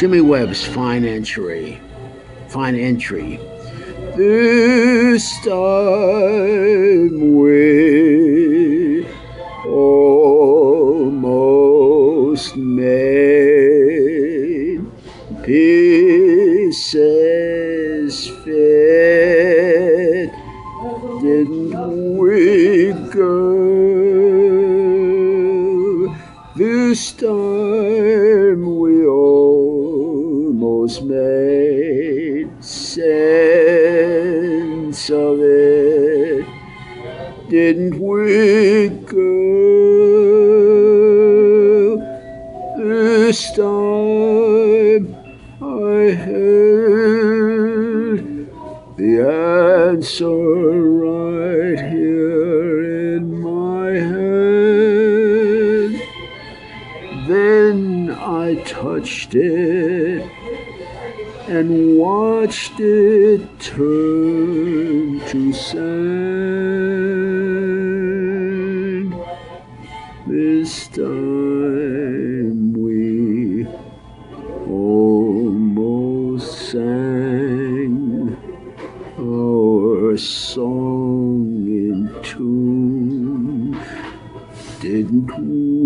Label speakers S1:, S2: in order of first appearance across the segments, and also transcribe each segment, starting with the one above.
S1: Jimmy Webb's fine entry. Fine entry. This time we almost made pieces fit, didn't we, girl? This time we almost made sense of it, didn't we, girl? This time I held the answer right here in my hand. Then I touched it and watched it turn to sand. This time we almost sang our song in tune, didn't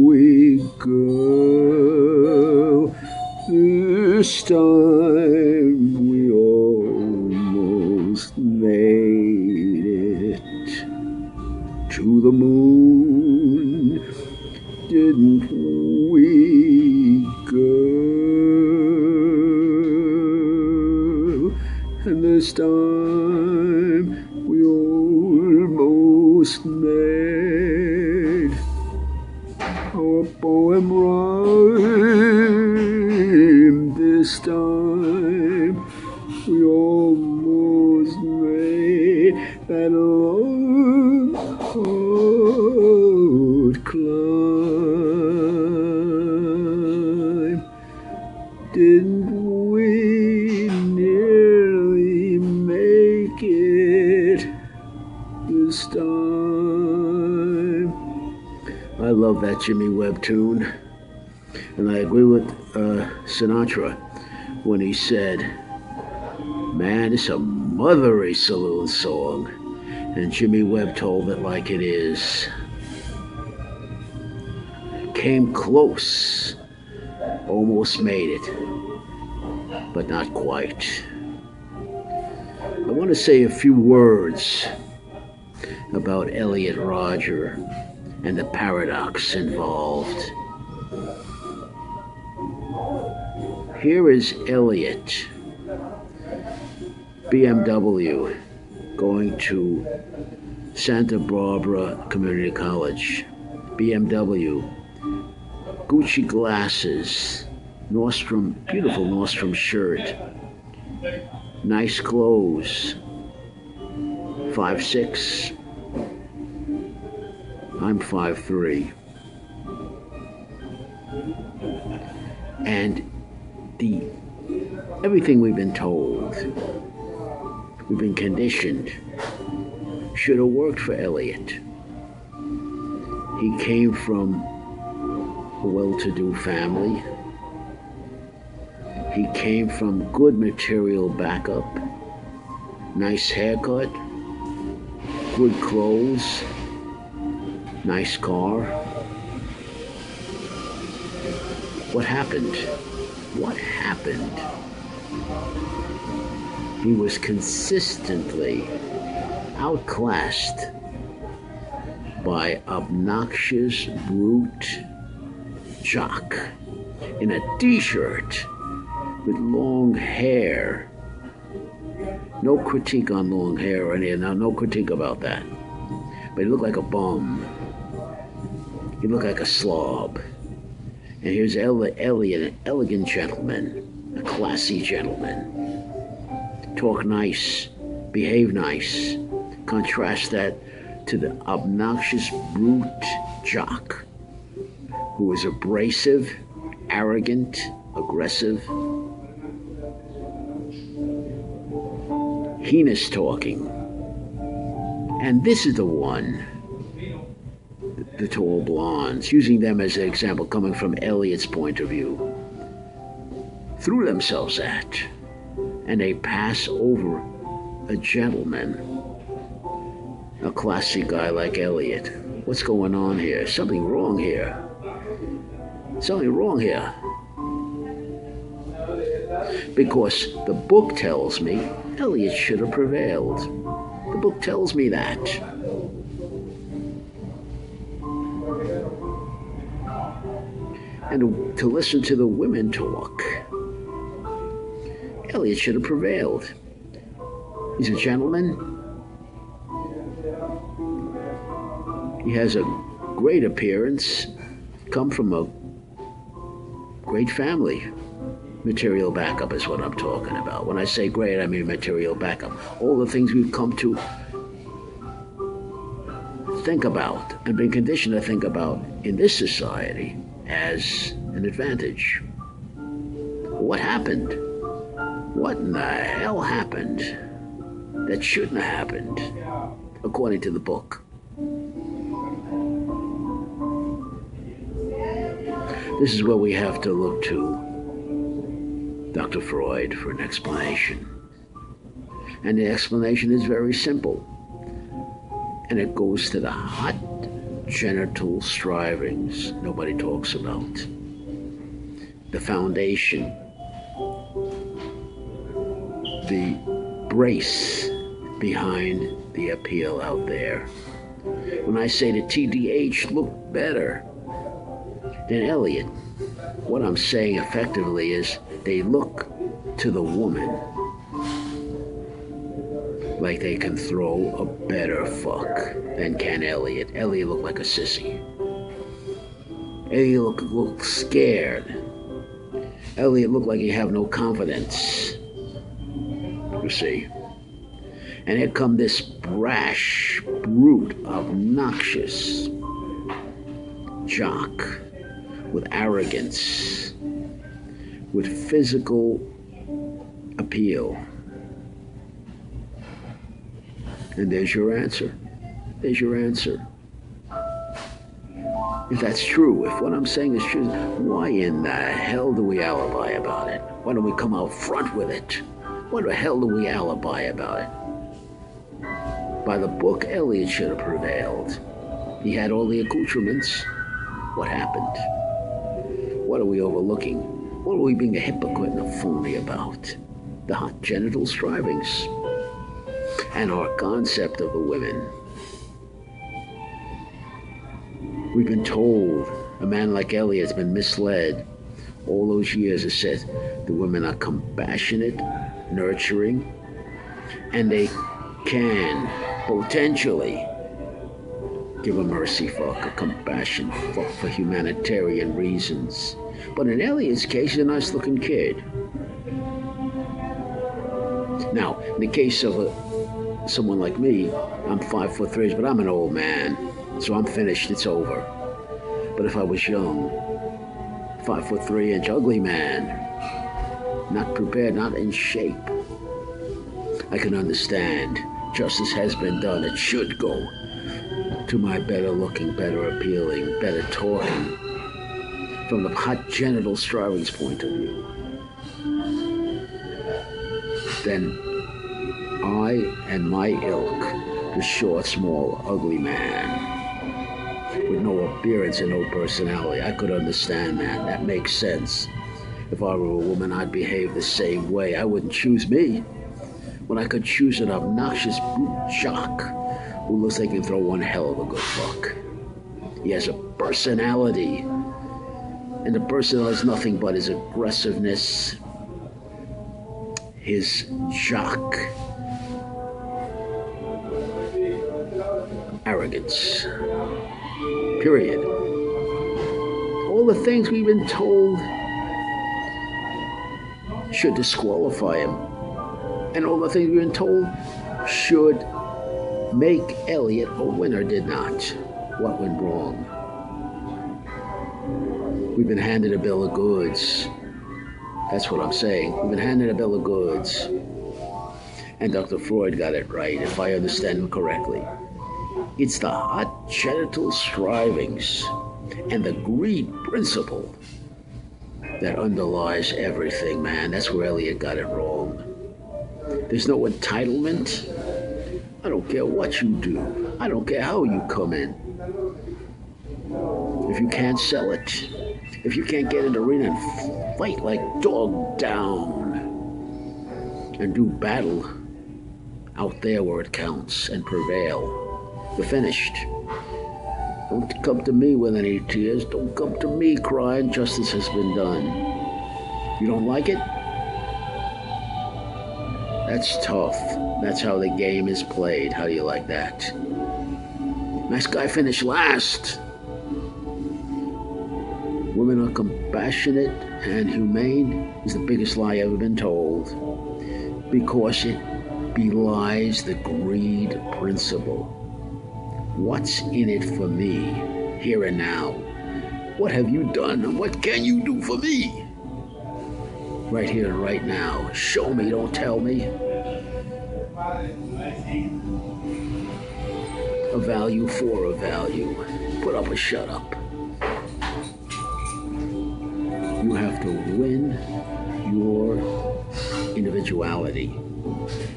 S1: we, girl? This time we almost made it to the moon, didn't we, girl? And this time we almost made our poem rhyme. This time we almost made that long hard climb. Didn't we nearly make it this time? I love that Jimmy Webb tune. And I agree with Sinatra when he said, man, it's a mothery saloon song. And Jimmy Webb told it like it is. Came close, almost made it, but not quite. I want to say a few words about Elliot Rodger and the paradox involved. Here is Elliot, BMW, going to Santa Barbara Community College. BMW, Gucci glasses, Nordstrom, beautiful Nordstrom shirt, nice clothes, 5'6". I'm 5'3". And everything we've been told, we've been conditioned, should have worked for Elliot. He came from a well-to-do family. He came from good material backup, nice haircut, good clothes, nice car. What happened? What happened? He was consistently outclassed by obnoxious brute jock in a t-shirt with long hair. No critique on long hair or anything. No critique about that. But he looked like a bum. He looked like a slob. And here's Elliot, an elegant gentleman, a classy gentleman. Talk nice, behave nice. Contrast that to the obnoxious brute jock who was abrasive, arrogant, aggressive, heinous talking. And this is the one, the tall blondes, using them as an example coming from Elliot's point of view. threw themselves at, and they pass over a gentleman, a classy guy like Elliot. What's going on here? Something wrong here. Something wrong here. Because the book tells me Elliot should have prevailed. The book tells me that. And to listen to the women talk, Elliot should have prevailed. He's a gentleman. He has a great appearance, come from a great family. Material backup is what I'm talking about. When I say great, I mean material backup. All the things we've come to think about and been conditioned to think about in this society as an advantage. What happened? What in the hell happened that shouldn't have happened, according to the book? This is where we have to look to Dr. Freud for an explanation. And the explanation is very simple. And it goes to the hot genital strivings nobody talks about. The foundation, the brace behind the appeal out there. When I say the TDH look better than Elliot, what I'm saying effectively is they look to the woman like they can throw a better fuck than can Elliot. Elliot looked like a sissy. Elliot looked scared. Elliot looked like he have no confidence. You see. And here come this brash, brute, obnoxious jock with arrogance, with physical appeal. And there's your answer. There's your answer. If that's true, if what I'm saying is true, why in the hell do we alibi about it? Why don't we come out front with it? Why the hell do we alibi about it? By the book, Elliot should have prevailed. He had all the accoutrements. What happened? What are we overlooking? What are we being a hypocrite and a phony about? The hot genital strivings and our concept of the women. We've been told a man like Elliot's been misled all those years. It said the women are compassionate, nurturing, and they can potentially give a mercy fuck, a compassion fuck for humanitarian reasons. But in Elliot's case, he's a nice looking kid. Now, in the case of someone like me, I'm 5'3", but I'm an old man, so I'm finished, it's over. But if I was young, 5'3" ugly man, not prepared, not in shape, I can understand. Justice has been done. It should go to my better looking, better appealing, better talking, from the hot genital strivings point of view. Then I and my ilk, the short, small, ugly man, with no appearance and no personality, I could understand that. That makes sense. If I were a woman, I'd behave the same way. I wouldn't choose me when I could choose an obnoxious brute jock who looks like he can throw one hell of a good fuck. He has a personality, and the personality is nothing but his aggressiveness, his jock arrogance. Period. All the things we've been told should disqualify him, and all the things we've been told should make Elliot a winner did not. What went wrong? We've been handed a bill of goods. That's what I'm saying. We've been handed a bill of goods. And Dr. Freud got it right, if I understand him correctly. It's the hot genital strivings and the greed principle that underlies everything, man. That's where Elliot got it wrong. There's no entitlement. I don't care what you do. I don't care how you come in. If you can't sell it, if you can't get in the arena and fight like dog down and do battle out there where it counts and prevail, you're finished. Don't come to me with any tears. Don't come to me crying justice has been done. You don't like it? That's tough. That's how the game is played. How do you like that? Nice guy finished last. Women are compassionate and humane is the biggest lie ever been told, because it belies the greed principle. What's in it for me, here and now? What have you done and what can you do for me? Right here and right now. Show me, don't tell me. A value for a value. Put up or shut up. You have to win your individuality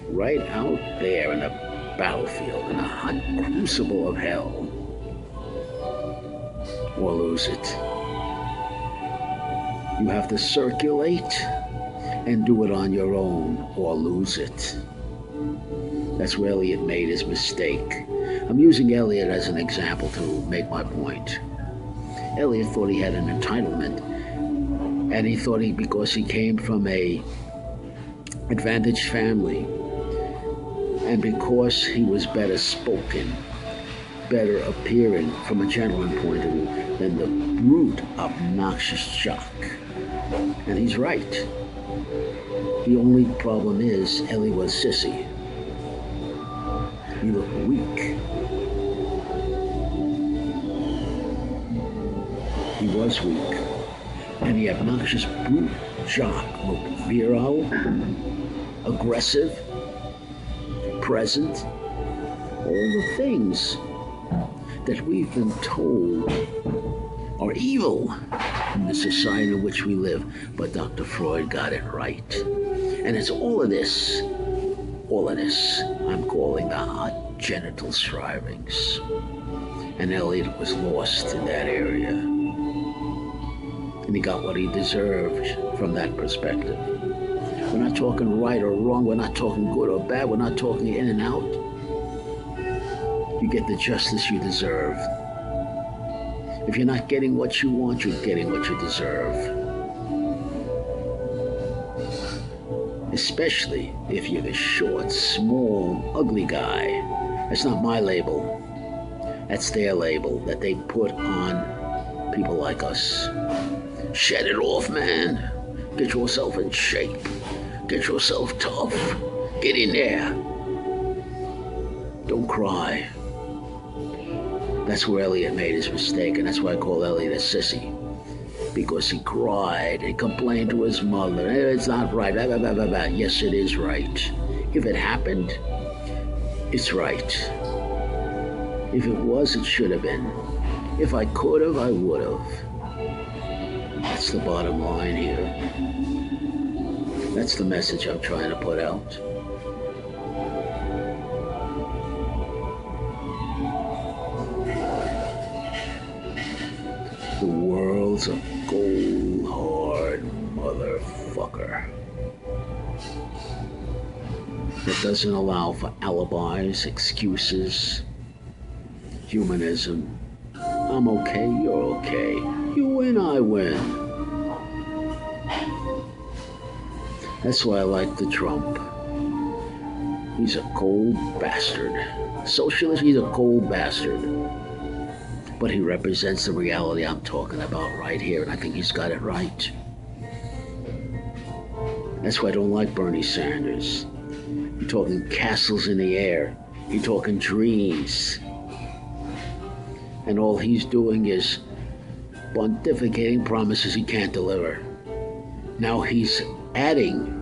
S1: right out there in the battlefield, in the hot crucible of hell, or lose it. You have to circulate and do it on your own, or lose it. That's where Elliot made his mistake. I'm using Elliot as an example to make my point. Elliot thought he had an entitlement, and he thought because he came from a advantaged family, and because he was better spoken, better appearing from a gentleman point of view than the brute, obnoxious jock. And he's right. The only problem is Ellie was sissy. He looked weak. He was weak. And the obnoxious brute jock looked virile, aggressive, present, all the things that we've been told are evil in the society in which we live. But Dr. Freud got it right. And it's all of this I'm calling the hot genital strivings. And Elliot was lost in that area. And he got what he deserved from that perspective. We're not talking right or wrong. We're not talking good or bad. We're not talking in and out. You get the justice you deserve. If you're not getting what you want, you're getting what you deserve. Especially if you're the short, small, ugly guy. That's not my label. That's their label that they put on people like us. Shed it off, man. Get yourself in shape. Get yourself tough. Get in there. Don't cry. That's where Elliot made his mistake, and that's why I call Elliot a sissy. Because he cried and complained to his mother. It's not right. Blah, blah, blah, blah, blah. Yes, it is right. If it happened, it's right. If it was, it should have been. If I could have, I would have. That's the bottom line here. That's the message I'm trying to put out. The world's a cold-hard motherfucker that doesn't allow for alibis, excuses, humanism. I'm okay, you're okay. You win, I win. That's why I like the Trump. He's a cold bastard. Socialist, he's a cold bastard. But he represents the reality I'm talking about right here, and I think he's got it right. That's why I don't like Bernie Sanders. He's talking castles in the air. He's talking dreams. And all he's doing is pontificating promises he can't deliver. Now he's adding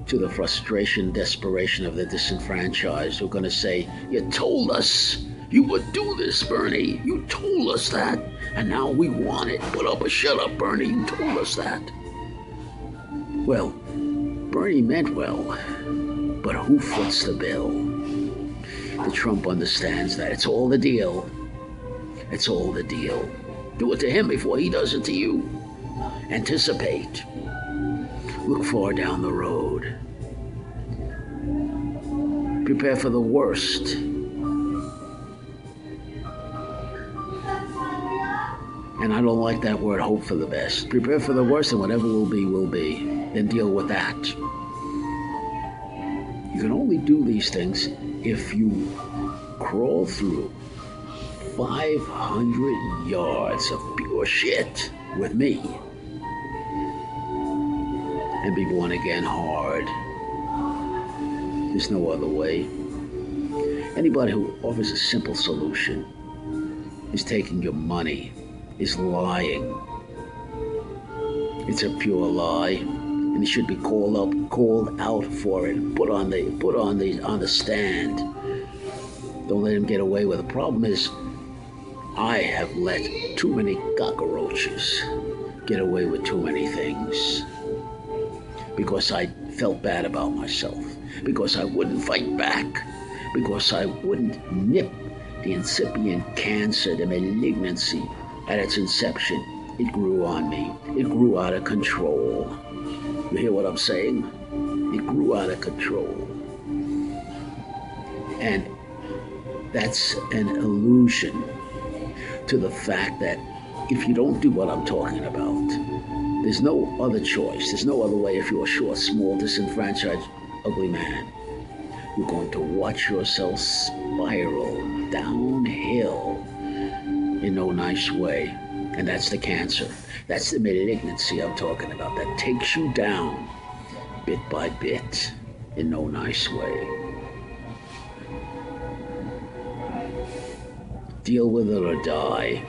S1: to the frustration, desperation of the disenfranchised who are going to say, you told us you would do this, Bernie. You told us that. And now we want it. Put up or shut up, Bernie. You told us that. Well, Bernie meant well, but who foots the bill? The Trump understands that. It's all the deal. It's all the deal. Do it to him before he does it to you. Anticipate. Look far down the road. Prepare for the worst. And I don't like that word, hope for the best. Prepare for the worst, and whatever will be, will be. Then deal with that. You can only do these things if you crawl through 500 yards of pure shit with me and be born again hard. There's no other way. Anybody who offers a simple solution is taking your money, is lying. It's a pure lie, and it should be called out for it, put on the stand. Don't let him get away with it. The problem is, I have let too many cockroaches get away with too many things because I felt bad about myself, because I wouldn't fight back, because I wouldn't nip the incipient cancer, the malignancy at its inception. It grew on me. It grew out of control. You hear what I'm saying? It grew out of control. And that's an allusion to the fact that if you don't do what I'm talking about, there's no other choice. There's no other way if you're a short, small, disenfranchised, ugly man. You're going to watch yourself spiral downhill in no nice way. And that's the cancer. That's the malignancy I'm talking about. That takes you down bit by bit in no nice way. Deal with it or die.